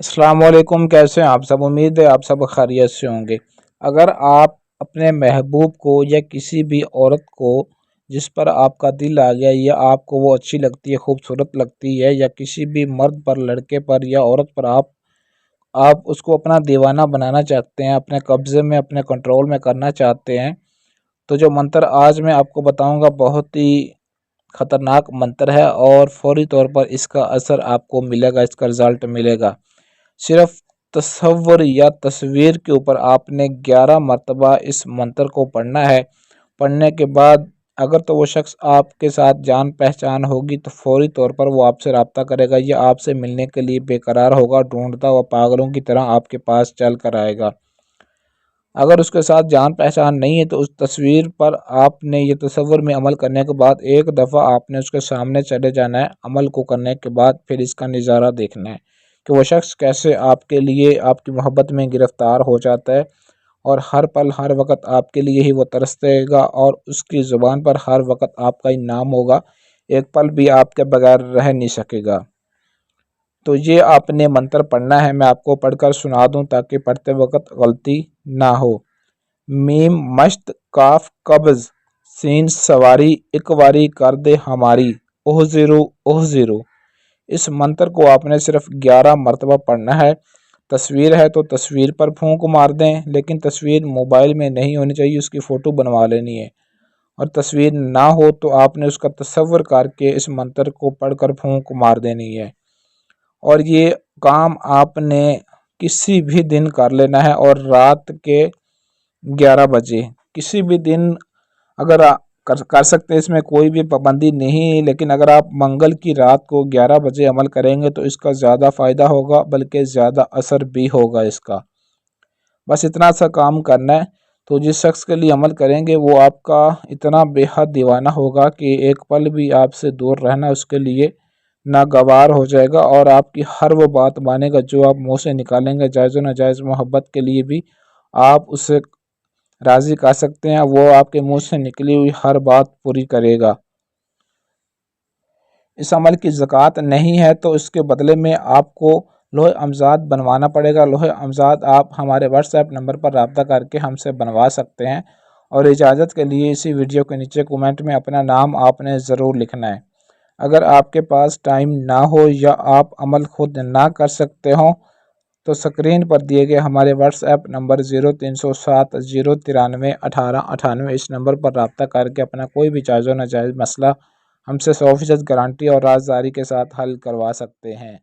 السلام علیکم، کیسے ہیں آپ سب؟ امید ہے آپ سب خیریت سے ہوں گے۔ اگر آپ اپنے محبوب کو یا کسی بھی عورت کو جس پر آپ کا دل آ گیا یا آپ کو وہ اچھی لگتی ہے، خوبصورت لگتی ہے، یا کسی بھی مرد پر، لڑکے پر یا عورت پر آپ اس کو اپنا دیوانہ بنانا چاہتے ہیں، اپنے قبضے میں، اپنے کنٹرول میں کرنا چاہتے ہیں، تو جو منتر آج میں آپ کو بتاؤں گا بہت ہی خطرناک منتر ہے اور فوری طور پر اس کا اثر آپ کو ملے گا، اس کا رزلٹ ملے گا۔ صرف تصور یا تصویر کے اوپر آپ نے 11 مرتبہ اس منتر کو پڑھنا ہے۔ پڑھنے کے بعد اگر تو وہ شخص آپ کے ساتھ جان پہچان ہوگی تو فوری طور پر وہ آپ سے رابطہ کرے گا یا آپ سے ملنے کے لیے بے قرار ہوگا، ڈھونڈتا ہوا پاگلوں کی طرح آپ کے پاس چل کر آئے گا۔ اگر اس کے ساتھ جان پہچان نہیں ہے تو اس تصویر پر آپ نے یہ تصور میں عمل کرنے کے بعد ایک دفعہ آپ نے اس کے سامنے چلے جانا ہے۔ عمل کو کرنے کے بعد پھر اس کا نظارہ دیکھنا ہے کہ وہ شخص کیسے آپ کے لیے، آپ کی محبت میں گرفتار ہو جاتا ہے اور ہر پل ہر وقت آپ کے لیے ہی وہ ترستے گا اور اس کی زبان پر ہر وقت آپ کا ہی نام ہوگا، ایک پل بھی آپ کے بغیر رہ نہیں سکے گا۔ تو یہ آپ نے منتر پڑھنا ہے، میں آپ کو پڑھ کر سنا دوں تاکہ پڑھتے وقت غلطی نہ ہو۔ میم مشت کاف قبض سین سواری ایک واری کر دے ہماری اوہ زیرو۔ اس منتر کو آپ نے صرف 11 مرتبہ پڑھنا ہے۔ تصویر ہے تو تصویر پر پھونک مار دیں، لیکن تصویر موبائل میں نہیں ہونی چاہیے، اس کی فوٹو بنوا لینی ہے، اور تصویر نہ ہو تو آپ نے اس کا تصور کر کے اس منتر کو پڑھ کر پھونک مار دینی ہے۔ اور یہ کام آپ نے کسی بھی دن کر لینا ہے اور رات کے 11 بجے کسی بھی دن اگر کر سکتے، اس میں کوئی بھی پابندی نہیں، لیکن اگر آپ منگل کی رات کو 11 بجے عمل کریں گے تو اس کا زیادہ فائدہ ہوگا، بلکہ زیادہ اثر بھی ہوگا اس کا۔ بس اتنا سا کام کرنا ہے، تو جس شخص کے لیے عمل کریں گے وہ آپ کا اتنا بے حد دیوانہ ہوگا کہ ایک پل بھی آپ سے دور رہنا اس کے لیے ناگوار ہو جائے گا، اور آپ کی ہر وہ بات مانے گا جو آپ منہ سے نکالیں گے۔ جائز و ناجائز محبت کے لیے بھی آپ اسے راضی کر سکتے ہیں، وہ آپ کے منہ سے نکلی ہوئی ہر بات پوری کرے گا۔ اس عمل کی زکوٰۃ نہیں ہے تو اس کے بدلے میں آپ کو لوح امزاد بنوانا پڑے گا۔ لوح امزاد آپ ہمارے واٹس ایپ نمبر پر رابطہ کر کے ہم سے بنوا سکتے ہیں، اور اجازت کے لیے اسی ویڈیو کے نیچے کومنٹ میں اپنا نام آپ نے ضرور لکھنا ہے۔ اگر آپ کے پاس ٹائم نہ ہو یا آپ عمل خود نہ کر سکتے ہوں تو اسکرین پر دیے گئے ہمارے واٹس ایپ نمبر 0307 093 1898 اس نمبر پر رابطہ کر کے اپنا کوئی بھی جائز و ناجائز مسئلہ ہم سے 100% گارنٹی اور رازداری کے ساتھ حل کروا سکتے ہیں۔